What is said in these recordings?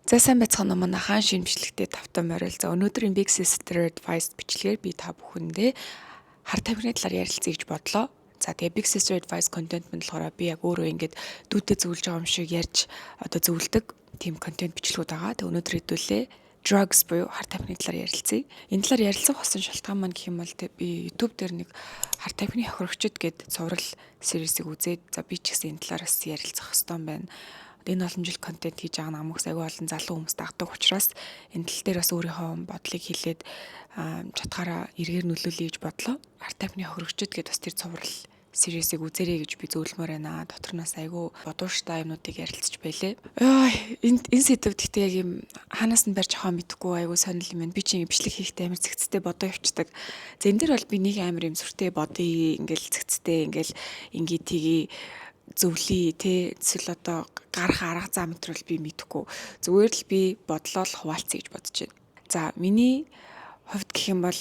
За сайн байцгаана уу манай хаан шинэ бичлэгтээ тавтай морил. За өнөөдрийн Big Sister Advice бичлэгээр би та бүхэндээ хар тамхины талаар ярилцъя гэж бодлоо. За тэгээ Big Sister Advice контент мань болохоор би яг өөрөө ингэж дүүтэд зөвлөж байгаа юм шиг ярьж зөвлөдөг тийм контент бичлэгүүд байгаа. Тэгээ өнөөдөр хэдүүлээ drugs буюу хар тамхины талаар ярилцъя. Энэ талаар ярилцах болсон шалтгаан маань гэх юм бол би YouTube дээр нэг хар тамхины хохирогчд гэд цуврал сервисийг үзээд за би ч гэсэн энэ талаар бас ярилцах хэрэгтэй байна. Энэ олон жил контент хийж байгаа намайг аягүй олон залуу хүмүүс дагдаг учраас энэ тал дээр бас өөрийнхөө бодлыг хэлээд чатгаараа эргээр нөлөөлье гэж бодлоо. Хар тамхины хохирогчд гэд бас тэр цуврал сервисийг үзээрэй гэж би зөвлөмөр байна. Дотор нь бас аягүй бодууштай юмнуудыг ярилцж байлээ. Энэ сэдв гэхдээ яг юм хаанаас нь барьж авах мэдэхгүй аягүй сонирхол юм байна. Би чинь бичлэг хийхдээ амар зэгцтэй бодоо явчихдаг. За энэ дэр бол би нэг амар юм сүртэй бодъё, ингээл зэгцтэй, ингээл ингээ тгий зөвлөе те эсвэл одоо гарах арга зам мэтрэл би мэдэхгүй. Зүгээр л би бодлоо л хуваалцъя гэж бодож байна. За миний хувьд гэх юм бол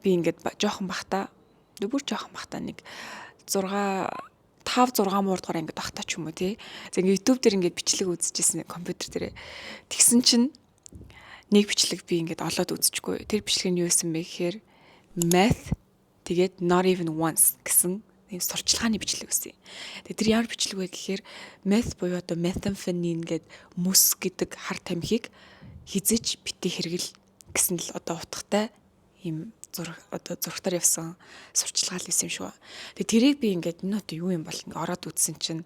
би ингээд жоохон бахта бүр жоохон бахта нэг 5-6 муурдгаар ингээд багтаа ч юм уу тий. За ингээд YouTube дээр ингээд бичлэг үзчихсэн компьютер дээр. Тэгсэн чинь нэг бичлэг би ингээд олоод үзчихгүй. Тэр бичлэг нь юу байсан бэ гэхээр math тэгээд not even once гэсэн ийм сурчлагын бичлэг байсан. Тэгээд тэр ямар бичлэг вэ гэхээр meth буюу одоо methamphetamine гэдэг мөс гэдэг хар тамхиг хизэж битээ хэрэгэл гэсэн л одоо утгатай ийм зургатаар явсан сурчлагал байсан юм шиг ба. Тэгээд тэрийг би ингээд энэ одоо юу юм бол ингээд ороод үзсэн чинь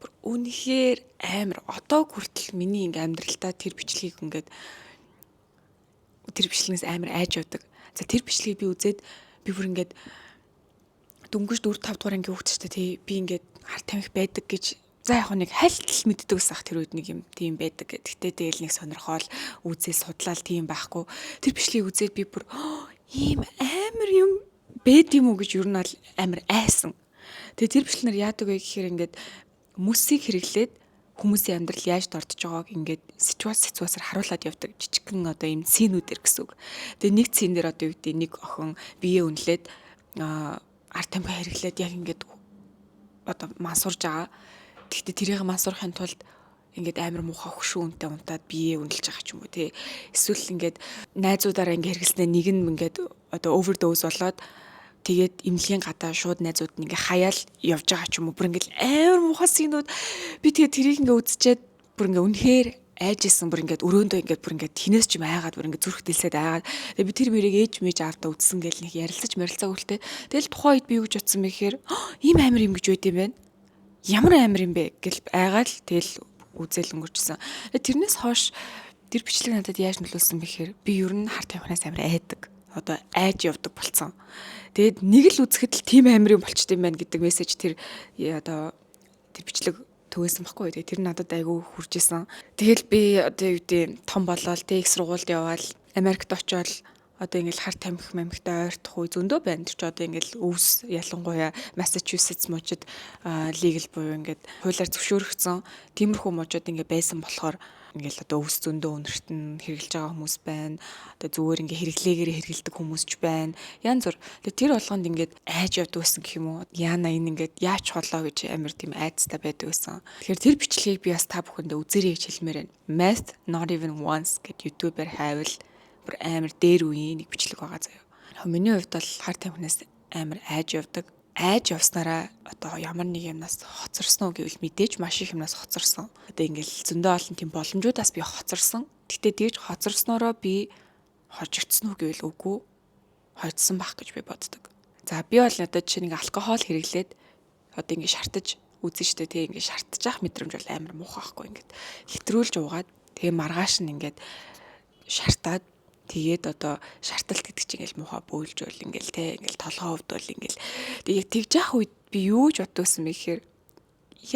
бүр үнэхээр амар одоо хүртэл миний ингээд амьдралдаа тэр бичлэгийг ингээд тэр бичлэгээс амар айж явдаг. За тэр бичлэгийг би үзээд би бүр ингээд дөнгөж 4-5 дугаар ангийн хүүхдтэй тий би ингээд хар тамхи байдаг гэж за яг нэг хальтал мэддэг гэсэн ах тэр үед нэг юм тийм байдаг. Гэхдээ тэгэл нэг сонирхол үзээ судлал тийм байхгүй. Тэр бичлэгийг үзээд би бүр ийм амар юм бэд юм уу гэж юу нь бол амар айсан. Тэгээ тэр бичлэнээр яадаг вэ гэхээр ингээд мөсийг хэрэглээд хүмүүсийн амьдрал яаж дордож байгааг ингээд ситуацаар харуулад явдаг жижигхэн одоо ийм сценүүдэр гэсэн үг. Тэгээ нэг сцен дээр одоо юу гэдэг нэг охин биеэ үнэлээд арт тамхи хэрэглээд яг ингээд одоо мансурж байгаа. Гэхдээ тэрийг мансуурахын тулд ингээд амар муухай хөшүүнтэй унтаад биеэ үнэлж байгаа ч юм уу тий. Эсвэл ингээд найзуудаараа ингээд хэрэглэснээр нэг нь ингээд одоо overdose болоод тэгээд имлэгийн гадаа шууд найзууд нь ингээд хаяал явж байгаа ч юм уу. Бүр ингээд амар муухай синүүд би тэгээд тэрийг ингээд үзчихэд бүр ингээд үнэхээр айжсэн бүр ингээд өрөөндөө ингээд бүр ингээд хинээс ч юм айгаад бүр ингээд зүрх дэлсээд айгаад тэгээ би тэр мэрийг ээж мэж аавдаа үзсэн гэл нэг ярилцаж морилцаагүй л те. Тэгэл тухайн үед би юу гэж утсан бэ гэхээр ийм амар юм гэж байд юм байна. Ямар амар юм бэ гэл айгаад л тэгэл үзэл өнгөрчсөн. Тэрнээс хойш тэр бичлэг надад яаж нөлөөлсөн бэ гэхээр би ер нь хар тамхинаас амар айдаг. Одоо айж явдаг болцсон. Тэгээд нэг л үзэхэд л тийм амар юм болчт юм байна гэдэг мессеж тэр одоо тэр бичлэг төгөөсөн байхгүй. Тэгээ тэр надад айгүй хүрж исэн. Тэгэл би одоо юу гэдэг том болоод их сургуульд яваал Америкт очиод одоо ингээл хар тамхи мамхтай ойртох үе зөндөө байна. Тэр чи одоо ингээл өвс ялангуяа Массачусетс мужид лигэл буюу ингээд хуулиар зөвшөөрөгдсөн тиймэрхүү мужид ингээд байсан болохоор ингээл одоо өвс зөндөө өнөрт нь хэрэгжилж байгаа хүмүүс байна. Одоо зүгээр ингээ хэрэглээгээр хэрэгэлдэг хүмүүс ч байна. Янз бүр. Тэгээ тэр болгонд ингээд айж явдаг байсан гэх юм уу? Яана энэ ингээд яач холоо гэж амар тийм айцтай байдаг байсан. Тэгэхээр тэр бичлэгийг би бас та бүхэндээ үзээрэй гэж хэлмээр байна. Math not even once гэд YouTube-аар хайвал бүр амар дээр үеийн нэг бичлэг байгаа заяа. Миний хувьд бол хар тамхинаас амар айж явдаг. Айж явснараа одоо ямар нэг юмнаас хоцорсон уу гэвэл мэдээж маш их юмнаас хоцорсон. Одоо ингээл зөндөө олон тийм боломжуудаас би хоцорсон. Гэтэ тэгж хоцорсноороо би хожигдсон уу гэвэл үгүй хойдсон байх гэж би боддог. За би бол одоо жишээ нэг алкогол хэрэглээд одоо ингээ шартаж үзэн штэ тий ингээ шартаж ах мэдрэмж бол амар муухай байхгүй ингээд хэтрүүлж уугаад тэгээ маргааш нь ингээд шартаад тэгээд одоо шарталт гэдэг чинь ингээл муухай бөөлж бол ингээл те ингээл толгоо өвд бол ингээл яг тэгж яах үед би юу ч боддогсэн бэ гэхээр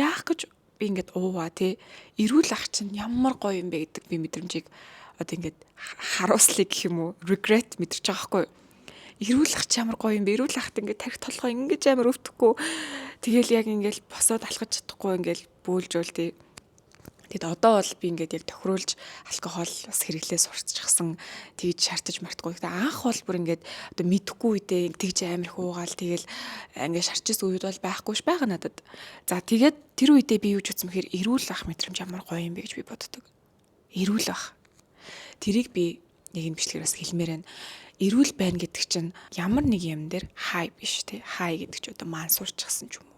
яах гэж би ингээд ууваа те эрүүл ах чинь ямар гоё юм бэ гэдэг би мэдрэмжийг одоо ингээд харуулслыг гэх юм уу regret мэдэрч байгаа хгүй эрүүл ах чи ямар гоё юм бэ эрүүл ахт ингээд тарих толгоо ингэж амар өвдөхгүй тэгэл яг ингээл босоод алхаж чадахгүй ингээл бөөлж бол те тэгэд одоо бол би ингээд яг тохируулж алкогол бас хэрэглээ сурччихсан тэгж шартаж мартахгүй. Гэтэ анх бол бүр ингээд одоо мэдэхгүй үедээ тэгж амар их уугаал тэгэл ингээд шарчсан үед бол байхгүйш байгаа надад. За тэгээд тэр үедээ би юу ч утсан бэхээр эрүүл ах мэдрэмж ямар гоё юм бэ гэж би боддог. эрүүл байх. Тэрийг би нэгэн бичлэгээс хэлмээр байна. Эрүүл байна гэдэг чинь ямар нэг юм дээр хай биш тий. Хай гэдэг чинь одоо мансуурчихсан ч юм уу.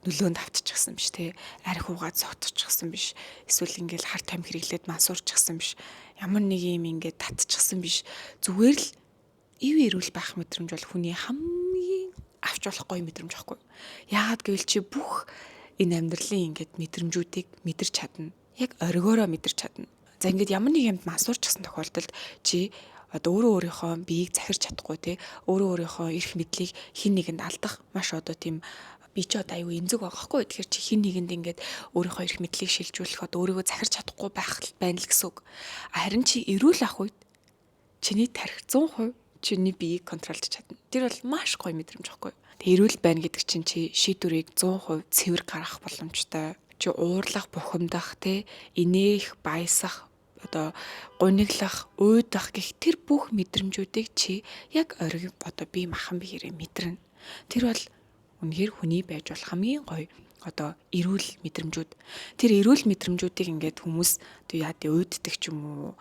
Нөлөөнд автчихсан биш тий. Арх угаа цогтчихсан биш. Эсвэл ингээл хар тамхи хэрэглээд мансуурчихсан биш. Ямар нэг юм ингээд татчихсан биш. Зүгээр л ив эрүүл байх мэдрэмж бол хүний хамгийн авч болох гоё мэдрэмж байхгүй. Яагаад гэвэл чи бүх энэ амьдралын ингээд мэдрэмжүүдийг мэдэрч чадна. Яг оргиороо мэдэрч чадна. За ингээд ямар нэг юмд мансуурчихсан тохиолдолд чи одоо өөрийнхөө биеийг захирч чадахгүй те өөрийнхөө эрх мэдлийг хин нэгэнд алдах маш одоо тийм би ч одоо аюу эмзэг байгаа хгүй. Тэгэхээр чи хин нэгэнд ингээд өөрийнхөө эрх мэдлийг шилжүүлэх одоо өөрийгөө захирч чадахгүй байх байна л гэсэн үг. Харин чи эрүүл ах үед чиний тарих 100% чиний биеийг контролж чадна. Тэр бол маш гоё мэдрэмж байхгүй. Эрүүл байна гэдэг чинь чи шийдвэрийг 100% цэвэр гаргах боломжтой. Чи уурлах, бухимдах те инээх, баясах одоо гуниглах, уйдах гэх тэр бүх мэдрэмжүүдийг чи яг ориг одоо бие махан биеэрээ мэдрэнэ. Тэр бол үнэхээр хүний байж болох хамгийн гоё одоо эрүүл мэдрэмжүүд. Тэр эрүүл мэдрэмжүүдийг ингээд хүмүүс яад уйддаг ч юм уу.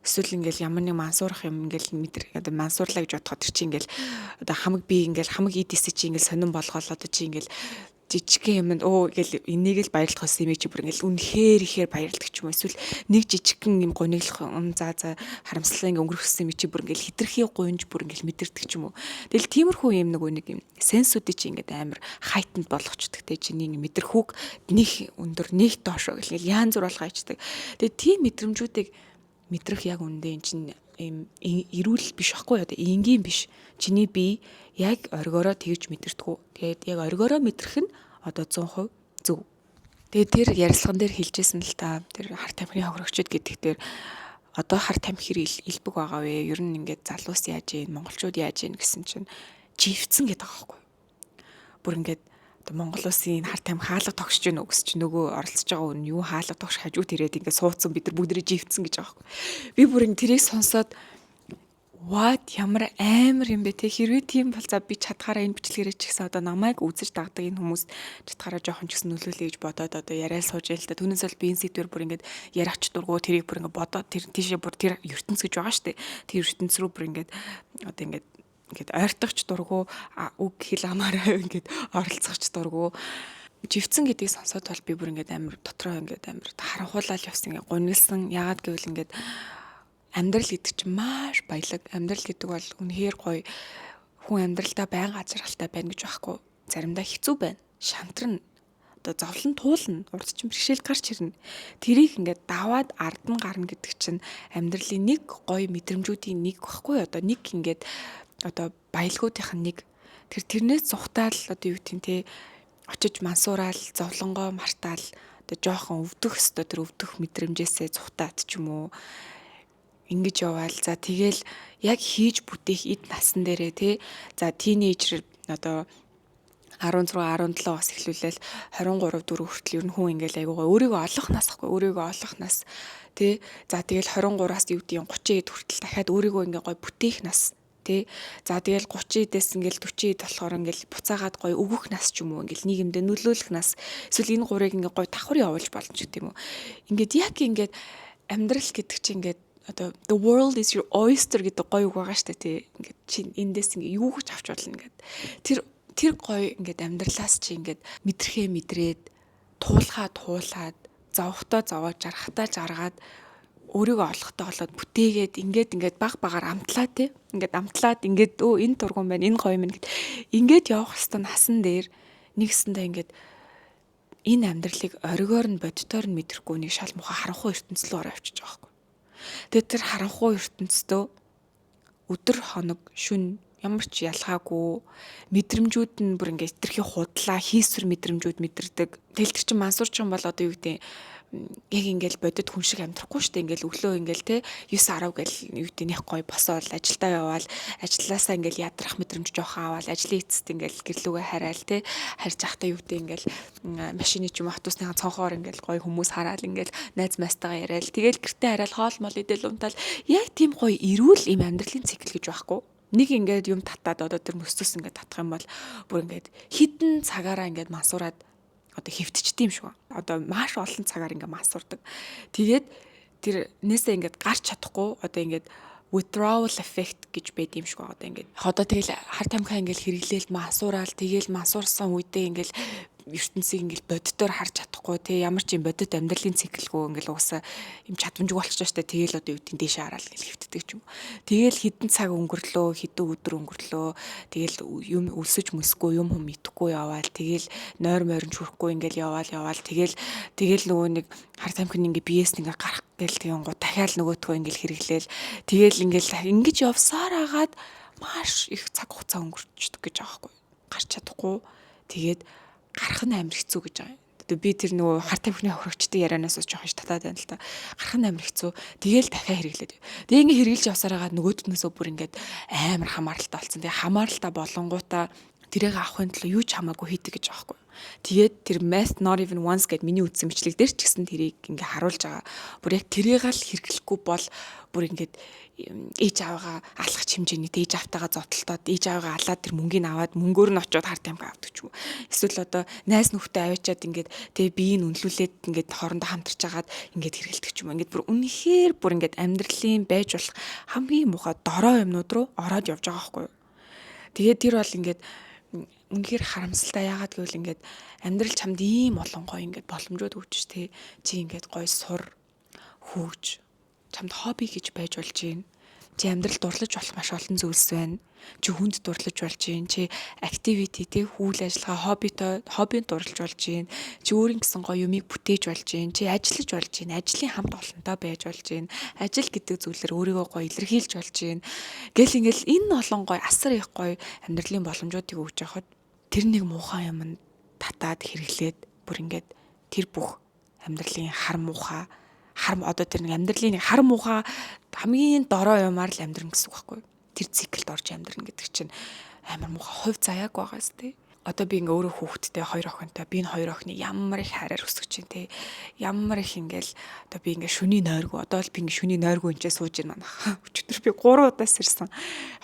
Эсвэл ингээл ямар нэг мансуурах юм ингээл одоо мансуурлаа гэж бодоход тэр чи ингээл одоо хамаг би ингээл хамаг идэсэ чи ингээл сонирн болгоол одоо чи ингээл жижигхэн юмд гэл энийг л баярлах гэсэн юм чи бүр ингээл үнэхээр ихээр баярлдаг ч юм уу. Эсвэл нэг жижигхэн юм гуниглах за харамслаа ингээ өнгөрөхсөн юм чи бүр ингээл хитрхий гуйж бүр ингээл мэдэрдэг ч юм уу. Тэгэл тиймэрхүү юм нэг юм сенсүүдийг чи ингээд амар хайтанд болгочдөг те чиний мэдэрхүүг нэг өндөр нэг доошоо гэл янз бүр болгоо ичдэг. Тэгээ тийм мэдрэмжүүдийг мэдрэх яг үндэ эн чинь ийм эрүүл биш байхгүй одоо энгийн биш. Чиний бие яг оргиороо тэгж мэдэрдэггүй. Тэгээд яг оргиороо мэдрэх нь одоо 100% зөв. Тэгээд тэр ярилцлаган дээр хэлжсэн л та тэр хар тамхины хохирогчд гэдэг дээр одоо хар тамхи илбэг байгаа вэ? Ер нь ингээд залуус яаж ийн, монголчууд яаж ийн гэсэн чинь живцэн гэдэг байгаа байхгүй. Бүр ингээд одоо Монгол улсын хар тамхи хаалга тогсож гэнэ үү гэсэн чинь нөгөө оролцож байгаа хүн юу хаалга тогш хажууд ирээд ингээд суудсан бид нар бүгдээ живцэн гэж байгаа байхгүй. Би бүр ингээд тэрийг сонсоод what ямар амар юм бэ те хэрвээ тийм бол за би чадхаараа энэ бичлэгээрээ ч гэсэн одоо намайг үзэж дагдаг энэ хүмүүс чадхаараа жоохон ч гэсэн нөлөөлөе гэж бодоод одоо яриад сууж ял та түүнээс бол би энэ сэдвэр бүр ингээд яриач дургуу тэрийг бүр ингээд бодоод тэр тийшээ бүр тэр ертөнц гэж байгаа штэ тэр ертөнц рүү бүр ингээд одоо ингээд ойртогч дургуу үг хэл амаараа ингээд оролцохч дургуу живцэн гэдгийг сонсоод бол би бүр ингээд амар дотроо ингээд амар харанхуулаад явсан ингээд гунилсан яагаад гэвэл ингээд амьдрал гэдэг чинь маш баялаг. Амьдрал гэдэг бол үнэхээр гоё. Хүн амьдралдаа байнга ажралтай байна гэж байхгүй. Заримдаа хэцүү байна. Шантрна. Одоо зовлон туулна. Урд чинь бэрхшээл гарч ирнэ. Тэрийг ингээд даваад ард нь гарна гэдэг чинь амьдралын нэг гоё мэдрэмжүүдийн нэг байхгүй. Одоо нэг ингээд одоо баялгуудынх нь нэг тэрнээс зүхтаал одоо юу гэдэг те очиж мансуураал, зовлонгоо мартаал одоо жоохон өвдөх өстө тэр өвдөх мэдрэмжээсээ зүхтаад ч юм уу ингэж яваал за тэгэл яг хийж бүтээх эд насан дээрээ те за тийнейжер одоо 16 17 бас эхлүүлээл 23 4 хүртэл ер нь хүн ингээл айгуугаа өөрийгөө олох нас ахгүй өөрийгөө олох нас те за тэгэл 23-аас юу гэдэг 30 эд хүртэл дахиад өөрийгөө ингээ гой бүтээх нас те за тэгэл 30 эдээс ингээл 40 эд болохоор ингээл буцаагаад гой өгөх нас ч юм уу ингээл нийгэмдээ нөлөөлөх нас эсвэл энэ гурыг ингээ гой давхар явуулж болно ч гэдэг юм уу ингээд яг ингээд амьдрал гэдэг чинь ингээд одоо the world is your oyster гэдэг гоё үг байгаа штэ тий ингээд чи эндээс ингээ юу гэж авч болно ингээд тэр гоё ингээд амьдралаас чи ингээд мэдрэхээ мэдрээд туулаад зовхтоо зовоод жарахтаа жаргаад өөрийгөө олохтой болоод бүтээгээд ингээд баг багаар амтлаа тий ингээд амтлаад ингээд энэ тургуун байна энэ гоё мэн гэд ингээд явах хэвээр насан дээр нэгсэндээ ингээд энэ амьдралыг оргиор нь бодтоор нь мэдрэхгүй нэг шал муха харанхуй ертөнцийн рүү ороо авчиж байгаа байхгүй. Тэгээд тэр харанхуй ертөнцтөө өдөр хоног шүн ямар ч ялгаагүй мэдрэмжүүд нь бүр ингээд тэрхий худлаа хийсвэр мэдрэмжүүд мэдэрдэг. Тэгэл тэр чин мансуурчин бол одоо юу гэдэг яг ингээл бодит хүн шиг амьдрахгүй штэ ингээл өглөө ингээл те 9 10 гэл юу гэдэг нэх гой босоод ажилдаа яваал ажилласаа ингээл ядрах мэдрэмж жоохон аваад ажлын эцэст ингээл гэрлүүгээ хараал те харж ахтаа юу гэдэг ингээл машины ч юм автобусныхаа цонхоор ингээл гой хүмүүс хараал ингээл найз майстайгаа яриад тэгэл гэртээ хараал хоол мол идэл унтаал яг тийм гой эрүүл им амьдралын цикл гэж байхгүй. Нэг ингээд юм татаад одоо тэр мөсцөс ингээд татах юм бол бүр ингээд хідэн цагаараа ингээд мансуураад одоо хэвтчихдээ юм шиг. Одоо маш олон цагаар ингээ мансуурдаг. Тэгээд тэр нээсээ ингээд гарч чадахгүй одоо ингээд withdrawal effect гэж байд юм шиг байгаа. Одоо ингээд одоо тэгэл хар тамхи ингээд хэрэглээл мансуураал тэгэл мансуурсан үедээ ингээд ертөнцийг ингээл боддоор харж чадахгүй те ямар ч юм бодит амьдралын циклгүй ингээл уусаа юм чадамжгүй болчихж штэ тэгэл одоо юу гэдгийг дээшээ хараад ингээл хөвтдөг ч юм. Тэгэл хідэн цаг өнгөрлөө хідэн өдөр өнгөрлөө тэгэл юм өлсөж мөсгүй юм хүм идэхгүй яваал тэгэл нойр морин чүрхгүй ингээл яваал тэгэл нөгөө нэг хар тамхин ингээ биеэс ингээ гарах гээл тэгэн гоо дахиад нөгөөтгөө ингээл хэрэглээл тэгэл ингээл ингэж явсаар агаад маш их цаг хугацаа өнгөрчдөг гэж байгаа байхгүй гарч чадахгүй тэгээд гарах нь амар хэцүү гэж байгаа юм. Тэгээ би тэр нөгөө хар тамхины хөрөгчтэй ярианаас жоох ш татаад байна л та. Гарах нь амар хэцүү. Тэгээл дахиад хэрэглээд. Тэгээ ингээ хэрэглэж явсараагаа нөгөөднөөсөө бүр ингээд амар хамааралтай болсон. Тэгээ хамааралтай болонгуудаа тэрийг авахын тулд юу ч хамаагүй хийдэг гэж байгаа байхгүй. Тэгээд тэр math not even once гэд миний үтсэн бичлэг дээр ч гэсэн тэрийг ингээ харуулж байгаа. Бүр яг тэрийг л хэрэглэхгүй бол бүр ингээд ээж аваагаа алхах хэмжээний ээж автайгаа зодтолтоод ээж аваагаа алаад тэр мөнгөний аваад мөнгөөр нь очиод хар тамхи авдаг ч юм уу. Эсвэл одоо найз нөхдөд аваачаад ингээд тэгээ биеийг үнэлүүлээд ингээд хоорондоо хамтарч агаад ингээд хэрэгэлдэг ч юм уу. Ингээд бүр үнэхээр бүр ингээд амьдралын байж болох хамгийн муухай дорой юмнууд руу ороод явж байгаа байхгүй юу. Тэгээд тэр бол ингээд үнэхээр харамсалтай яагаад гэвэл ингээд амьдрал чамд ийм олон гоё ингээд боломжууд өгч тэ чи ингээд гоё сур хөгж чамд хобби гэж байж болж байна. Чи амьдрал дурлаж болох маш олон зүйлс байна. Чи хүнд дурлаж болж байна. Чи activity тэ үйл ажиллагаа хоббинд дурлаж болж байна. Чи өөрийн гэсэн гоё юмыг бүтээж болж байна. Чи ажиллаж болж байна. Ажлын хамт олонтой байж болж байна. Ажил гэдэг зүйлээр өөрийгөө гоё илэрхийлж болж байна. Гэл ингээл энэ олон гоё асар их гоё амьдралын боломжуудыг өгч яхад тэр нэг муухай юм татаад хэрэглээд бүр ингээд тэр бүх амьдралын хар муухай одоо тэр нэг амьдралын хар муухай хамгийн дорой юмар л амьдрын гэсэн үг байхгүй. Тэр циклд орж амьдрна гэдэг чинь амар муухай хувь заяаг байгаа сте. Одоо би ингээ өөрөө хүүхэдтэй 2 охинтой би энэ 2 охины ямар их хараар өсгөж чинь те. Ямар их ингээл одоо би ингээ шүний нойргүй одоо л би ингээ шүний нойргүй энэ ч сууж ийн манайха. Өчигдөр би 3 удаас ирсэн.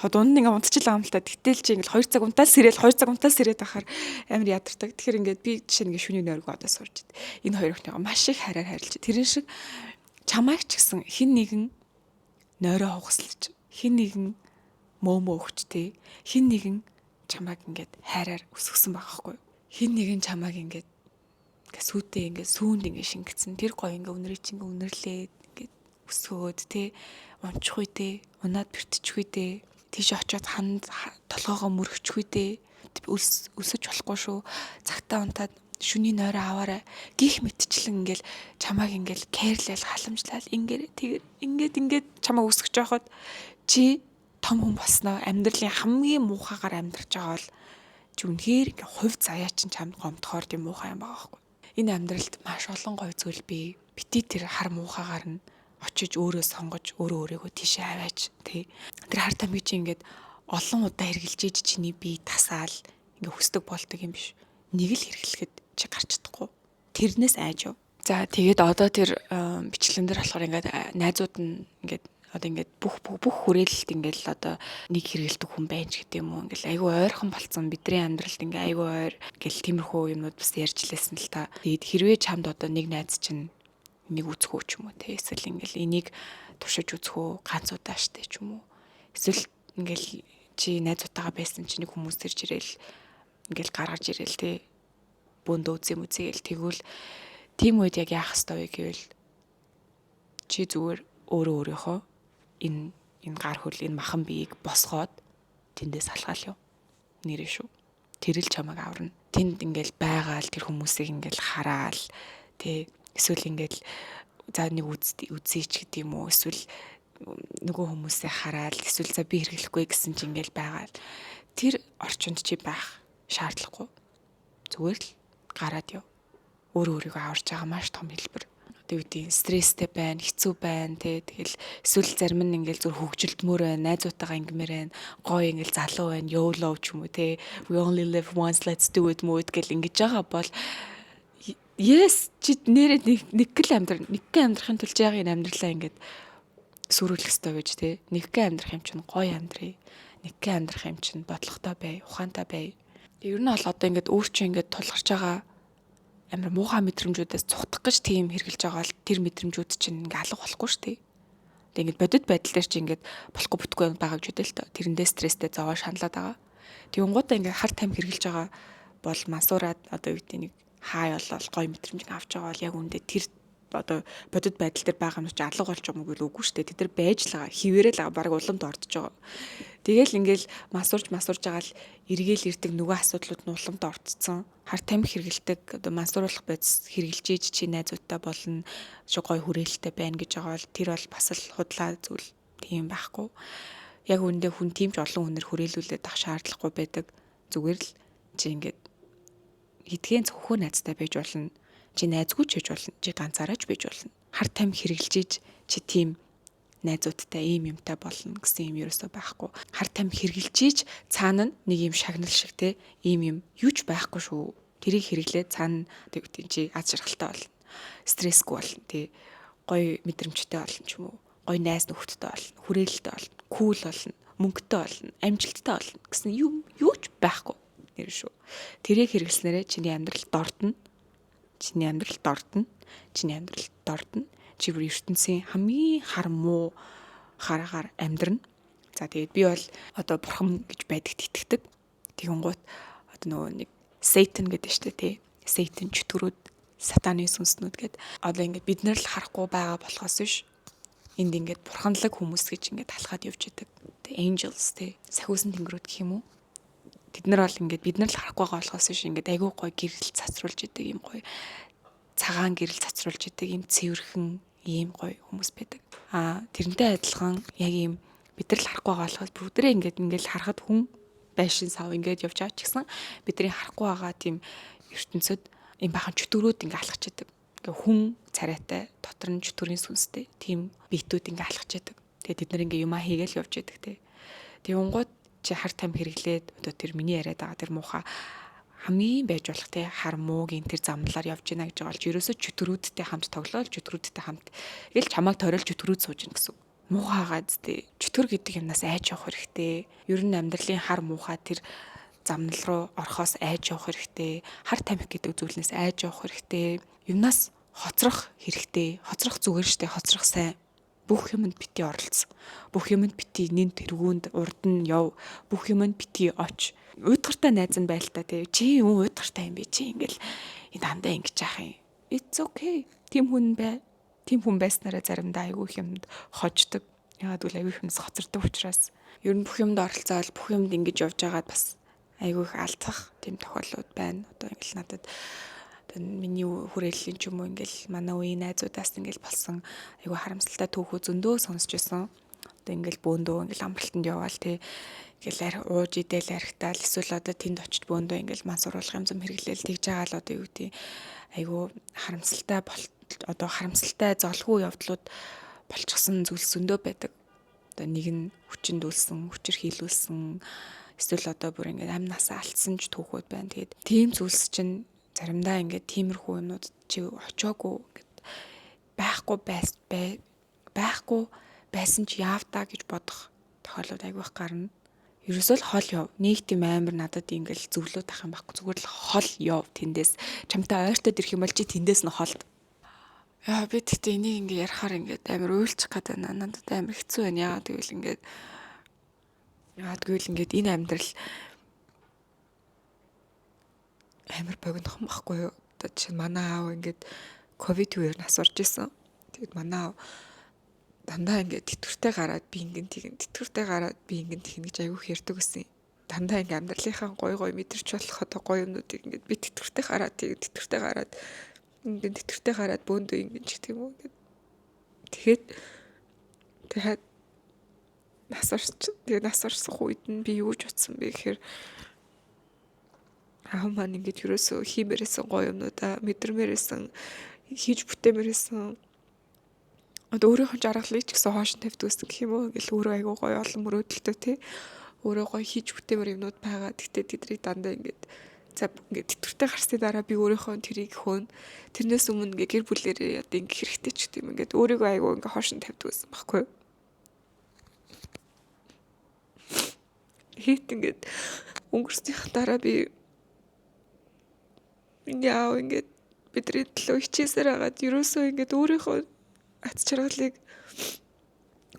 Дунд ингээ унтчихлаа юм л та. Гэтэл чи ингээл 2 цаг унтаас сэрэл 2 цаг унтаас сэрээд ахаар амар ядардаг. Тэгэхээр ингээд би жишээ нь ингээ шүний нойргүй одоо сууж ид. Энэ 2 охиныгоо маш их хараар харилж. Тэрэн шиг чамайг ч гэсэн хин нэгэн нойроо хугаслаж хин нэгэн мөөмөө өгчтэй хин нэгэн чамайг ингээд хайраар өсгсөн байгаа хгүй. Хин нэгэн чамайг ингээд сүйдээ ингээд сүүнд ингээд шингэсэн. Тэр гоё ингээд үнэрийг чи ингээд үнэрлээд ингээд өсгөөд тэ унчих үедээ унаад бэртчих үедээ тийш очиод ханд толгоогоо мөрөгчих үедээ өсөж болохгүй шүү. Цагтаа унтаад шүний нойроо аваарай гих мэтчлэн ингээл чамайг ингээл кэрлэл халамжлал ингээд чамайг өсгөж яхад чи том хүн болсноо амьдралын хамгийн муухайгаар амьдарч байгаа бол чи үнэхээр ингээ хувь заяа чинь чамд гомдохоор тийм муухай юм байгаа байхгүй. Энэ амьдралд маш олон гоё зүйл бий. Бити тэр хар муухайгаар нь очиж өөрөө сонгож өөрийгөө тийшээ аваач тий. Тэр хар тамхи чи ингээд олон удаа хэрглэж иж чиний бие тасаал ингээ хөсдөг болдог юм биш. Нэг л хэрглэхэд чи гарч чадахгүй. Тэрнээс айж яв. За тэгээд одоо тэр бичлэн дээр болохоор ингээд найзууд нь ингээд одоо ингээд бүх хүрээлэлт ингээд одоо нэг хэрэгэлдэг хүн байж гэдэг юм уу ингээд айгүй ойрхон болцсон бидний амьдралд ингээд айгүй ойр гэл тиймэрхүү юмнууд бас ярьж лээсэн л та. Тэгээд хэрвээ чамд одоо нэг найз чинь нэг үзэхөө ч юм уу те эсвэл ингээд энийг туршиж үзэхөө ганц удаа штэ ч юм уу эсвэл ингээд чи найзуудтайгаа байсан чинь нэг хүмүүс төрж ирээл ингээд гаргаж ирээл те бөөндөө үзэм үзээл тэгвэл тийм үед яг яах ёстой вэ гэвэл чи зүгээр өөрийнхөө энэ гар хөл энэ махан биеийг босгоод тэндээс салгаал юу нэрээ шүү. Тэр л чамайг аварна. Тэнд ингээл байгаал тэр хүмүүсийг ингээл хараал тэ эсвэл ингээл за нэг үзээч гэдэг юм уу эсвэл нөгөө хүмүүсээ хараал эсвэл за би хэрэглэхгүй гэсэн чинь ингээл байгаал тэр орчинд чи байх шаардлагагүй. Зүгээр л гараад яв. Өөрийгөө аварч байгаа маш том хэлбэр. Тэгвэл стресстэй байна, хэцүү байна тий. Тэгэл эсвэл зарим нь ингээл зүр хөвгөлдмөр байна, найзуудтайгаа ингмээр байна, гоё ингээл залуу байна, YOLO ч юм уу тий. We only live once, let's do it мод гэл ингэж байгаа бол yes чи нэрээ нэг л амьдрахын тулд яг энэ амьдралаа ингээд сүрүүлэх ёстой гэж тий. Нэгэн амьдрах юм чинь гоё амьдрий. Нэгэн амьдрах юм чинь бодлоготой бай, ухаантай бай. Ер нь бол одоо ингээд өөр чинь ингээд тулгарч байгаа амар муухай мэдрэмжүүдээс цухтах гэж тийм хэрглэж байгаа бол тэр мэдрэмжүүд чинь ингээ алга болохгүй шүү дээ. Тэгээ ингээд бодит байдал дээр чи ингээд болохгүй бүтгүй байгаа гэж үдэл тоо. Тэрэндээ стресстэй зовоо шаналаад байгаа. Тэгүнгуудаа ингээд хар тамхи хэрглэж байгаа бол мансуураад одоо юу гэдэг нэг хай болол гой мэдрэмж авч байгаа бол яг үндэ тэр одоо бодит байдал дээр байгаа юм чи алга болж байгаа мөг үгүй шүү дээ. Тэд нар байж л байгаа. Хിവэрэл байгаа. Бараг уламд ордож байгаа. Тэгэл ингээл масурж байгаа л эргээл ирдэг нөгөө асуудлууд нь уламд орцсон. Хар тамхи хэргэлдэг одоо мансууруулах бодис хэрглэж ийж чи найзуудтай болно. Шиг гой хүрээлэлтэй байна гэж байгаа бол тэр бол бас л худлаа зүйл тийм байхгүй. Яг үндэ хүн тийм ч олон хүнээр хүрээлүүлээд ах шаардлагагүй байдаг. Зүгээр л чи ингээд эдгээр зөвхөн найзтай байж болно. Чи найзгүй ч хийж болно. Чи ганцаараач байж болно. Хар тамхи хэрглэж ийж чи тийм найзуудтай ийм юмтай болно гэсэн юм ерөөсөө байхгүй. Хар тамхи хэрглэж ийж цаана нэг юм шагнал шиг те ийм юм юуч байхгүй шүү. Тэрийг хэрэглээд цаана тэгвэл чи аз жаргалтай болно. Стрессгүй болно тий. Гоё мэдрэмжтэй болно ч юм уу. Гоё найз нөхдөдтэй болно. Хүрээлэлтэй болно. Кул болно. Мөнгөтэй болно. Амжилттай болно гэсэн юм юуч байхгүй. Нэр шүү. Тэрийг хэрэглэснээрээ чиний амьдрал дордно. Чиний амьдрал дордно. Чиний амьдрал дордно. Чи бүр ертөнцийн хамгийн хар муу хараагаар амьдрна. За тэгээд би бол одоо бурхан гэж байдагт итгэдэг. Тэгэнгუთ одоо нөгөө нэг Satan гэдэг штэ тий. Satan чөтгөрүүд, сатаны сүнснүүд гэд одоо ингээд бид нар л харахгүй байгаа болохоос биш. Энд ингээд бурханлаг хүмүүс гэж ингээд талхаад явж идэг. The angels тий. Сахиусан тэнгэрүүд гэх юм уу? Тэд нар бол ингээд бид нар л харахгүй байгаа болохоос биш ингээд айгүй гой гэрэл цацруулж идэг юм гой цагаан гэрэл цацруулж идэг юм цэвэрхэн ийм гоё хүмүүс байдаг. Тэрнтэй адилхан яг ийм бид нар л харахгүй байгаа болохоос бүгдээ ингээд харахад хүн байшин сав ингээд явж байгаа ч гэсэн бидний харахгүй байгаа тийм ертөнцид ийм бахан чөтгөрүүд ингээд алхаж идэг. Ингээ хүн царайтай дотор нь чөтгөрийн сүнстэй тийм биетүүд ингээд алхаж идэг. Тэгээд бид нар ингээ юмаа хийгээл явж идэг те. Тэгэнгუთ чи хар там хэрэглээд одоо тэр миний яриад байгаа тэр муухай хамгийн байж болох те хар муугийн тэр замналаар явж гинэ гэж байгаа л ерөөсө чөтгөрүүдтэй хамт тоглоол чөтгөрүүдтэй хамт гээл чамайг тойрол чөтгөрүүд сууж гин гэсэн. Муухайгаа зү чөтгөр гэдэг юмнаас айж явах хэрэгтэй. Ер нь амьдралын хар муухай тэр замнал руу орохоос айж явах хэрэгтэй. Хар тамхи гэдэг зүйлнээс айж явах хэрэгтэй. Юмнаас хоцрох хэрэгтэй. Хоцрох зүгээр штэ хоцрох сайн. Бүх юмд бити оролцсон. Бүх юмд бити нэн тэргүүнд урд нь яв. Бүх юмд бити оч. Уйдгартай найз нь байлтаа тий. Чи юу уйдгартай юм бэ? Чи ингээл дандаа ингэж яах юм. It's okay. Тим хүн бай. Тим хүн байснараа заримдаа айгүй юмд хождог. Яагаад гэвэл айгүй юмс хоцордог учраас ер нь бүх юмд оролцоол бүх юмд ингэж явж байгаад бас айгүй их алдах тийм тохиолдлууд байна. Одоо ингээл надад миний хүрээллийн ч юм уу ингээл манай үеийн найзуудаас ингээл болсон айгүй харамсалтай түүхүү зөндөө сонсч байсан. Одоо ингээл бөөндөө ингээл амралтанд яваал тий. Ингээл ууж идэл архитаал эсвэл одоо тэнд очиж бөөндөө ингээл мансууруулах юм хэрэглээл тэгж байгаа л одоо юу гэдэг айгүй харамсалтай одоо харамсалтай золгүй явдлууд болчихсон зүйлс зөндөө байдаг. Одоо нэг нь хүчиндүүлсэн, хүчээр хийлүүлсэн эсвэл одоо бүр ингээд амнасаа алдсан ч түүхүүд байна. Тэгээд тийм зүйлс чинь заримдаа ингээд тиймэрхүү юмнууд чи очоогүй ингээд байхгүй байсан ч яавтаа гэж бодох тохиолдол айгүйх гарна. Ерөөсөө л хол яв. Нэг тийм амар надад ингээл зөвлөд ах юм байхгүй. Зүгээр л хол яв тэндээс. Чамтай ойртоод ирэх юм бол чи тэндээс нь холд. Яа би тэгтээ энийг ингээ ярахаар ингээд амар уйлчих гээд байна. Надад амар хэцүү байна. Яагаад гэвэл ингээд энэ амьдрал амар богинохон байхгүй юу? Одоо чинь манай аав ингээд ковид үеэр нас орж исэн. Тэгэд манай аав дандаа ингээд тэтгэвртэй гараад би ингээд тэгнэ гэж айгүйх ярьдаг гэсэн. Дандаа ингээд амьдралынхаа гой мэдэрч болох одоо гой юмнуудыг ингээд би тэтгэвртэй гараад бөөндөө ингээд ч гэх юм уу ингээд тэгээд нас орсон үед нь би юу ч утсан бэ гэхээр аав маань ингээд юусоо хиймээрсэн гоё юмнуудаа мэдрэмээрсэн хийж бүтээмээрсэн одоо өөрийнхөө жаргалыг ч гэсэн хоош тавьдаг гэсэн гэх юм уу ингээл өөрөө айгуу гоё олон мөрөөдөлтөө тий өөрөө гоё хийж бүтээмээр юмнууд байгаа. Тэгтээ тэдний дандаа ингээд за ингээд тэтгэвртэй гарсны дараа би өөрийнхөө тэрийг хөөн тэрнээс өмнө ингээд гэр бүлэрээ одоо ингээд хэрэгтэй ч гэдэг юм ингээд өөрийгөө айгуу ингээд хоош тавьдаг гэсэн баггүй юу. Хит ингээд өнгөрснийх дараа би яа ингээд бидний төлөө хичээсээр хагаад ерөөсөө ингээд өөрийнхөө ац жаргалыг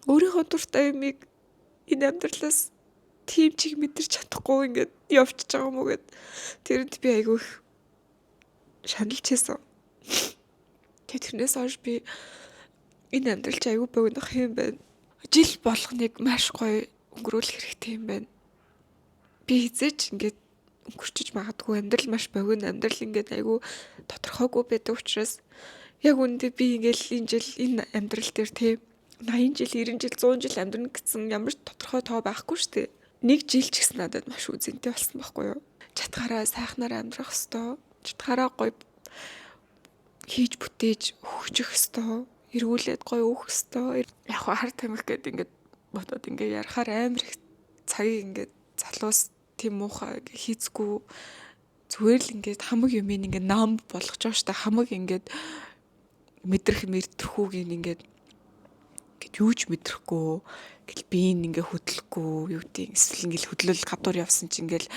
өөрийнхөө дуртай юмыг энэ амьдралаас тийм чиг мэдэрч чадахгүй ингээд явчихж байгаа юм уу гэд тэрэнд би айгүй их шаналж хийсэн. Тэгээд тэрнээс хойш би энэ амьдралч айгүй богинох юм байна. Жил болгоныг маш гоё өнгөрүүлэх хэрэгтэй юм байна. Би хизээч ингээд өнгөрчиж магадгүй амьдрал маш богино амьдрал ингээд айгүй тодорхойгүй байдаг учраас яг үүндээ би ингээл энэ жил энэ амьдрал дээр тийм 80 жил 90 жил 100 жил амьдрна гэсэн ямар ч тодорхой тоо байхгүй шүү дээ. Нэг жил ч гэсэн надад маш үзэнтэй болсон байхгүй юу? Чатгаараа сайхнаар амьдрах хэвээр, чатгаараа гоё хийж бүтээж хөгжих хэвээр, эргүүлээд гоё өөх хэвээр. Яг хар тамхи гэдэг ингээд бодоод ингээд ярахаар амар их цагийг ингээд залуус тийм муухай хийцгүй зүгээр л ингээд хамаг юмыг ингээд нам болгож байгаа штэ хамаг ингээд мэдрэхүүг ингээд юу ч мэдрэхгүй гэл биеийг ингээ хөдлөхгүй юу гэдэг эсвэл ингээл хөдлөл гадуур явсан чинь ингээл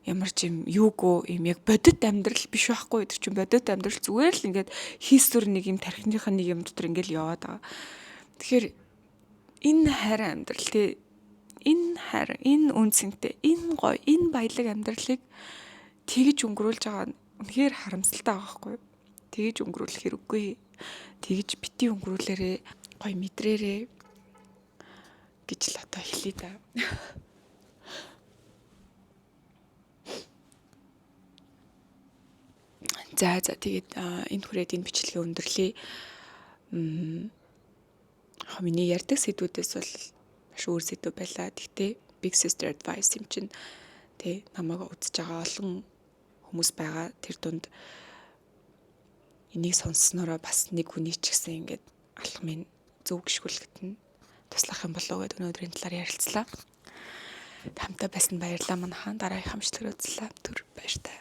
ямар ч юм юугүй юм яг бодит амьдрал биш байхгүй гэдэг чинь бодит амьдрал зүгээр л ингээд хийсвэр нэг юм тархиных нэг юм дотор ингээл яваад байгаа. Тэгэхээр энэ хайр амьдрал тий энэ хайр энэ үнцэнтэй энэ гоё энэ баялаг амьдралыг тэгж өнгөрүүлж байгаа нь үнэхээр харамсалтай байгаа байхгүй. Тэгж өнгөрүүлэх хэрэггүй. Тэгж бити өнгөрүүлээрээ гоё мэдрээрээ гэж л одоо хэлээ да. За тэгээд энэ хүрээд энэ бичлэгээ өндөрлөе. Миний ярьдаг сэдвүүдээс бол маш өөр сэдв байлаа. Гэхдээ Big Sister Advice юм чинь тэ намайг үзэж байгаа олон хүмүүс байгаа. Тэр дунд энийг сонсснороо бас нэг хүний ч гэсэн ингээд алхмын зөв гიშгүүлэхэд нь туслах юм болов уу гэдэг өнөөдрийн талаар ярилцлаа. Хамтаа байсан баярлалаа манайхаа. Дараагийн хамтлагаар уулзлаа. Түр баяртай.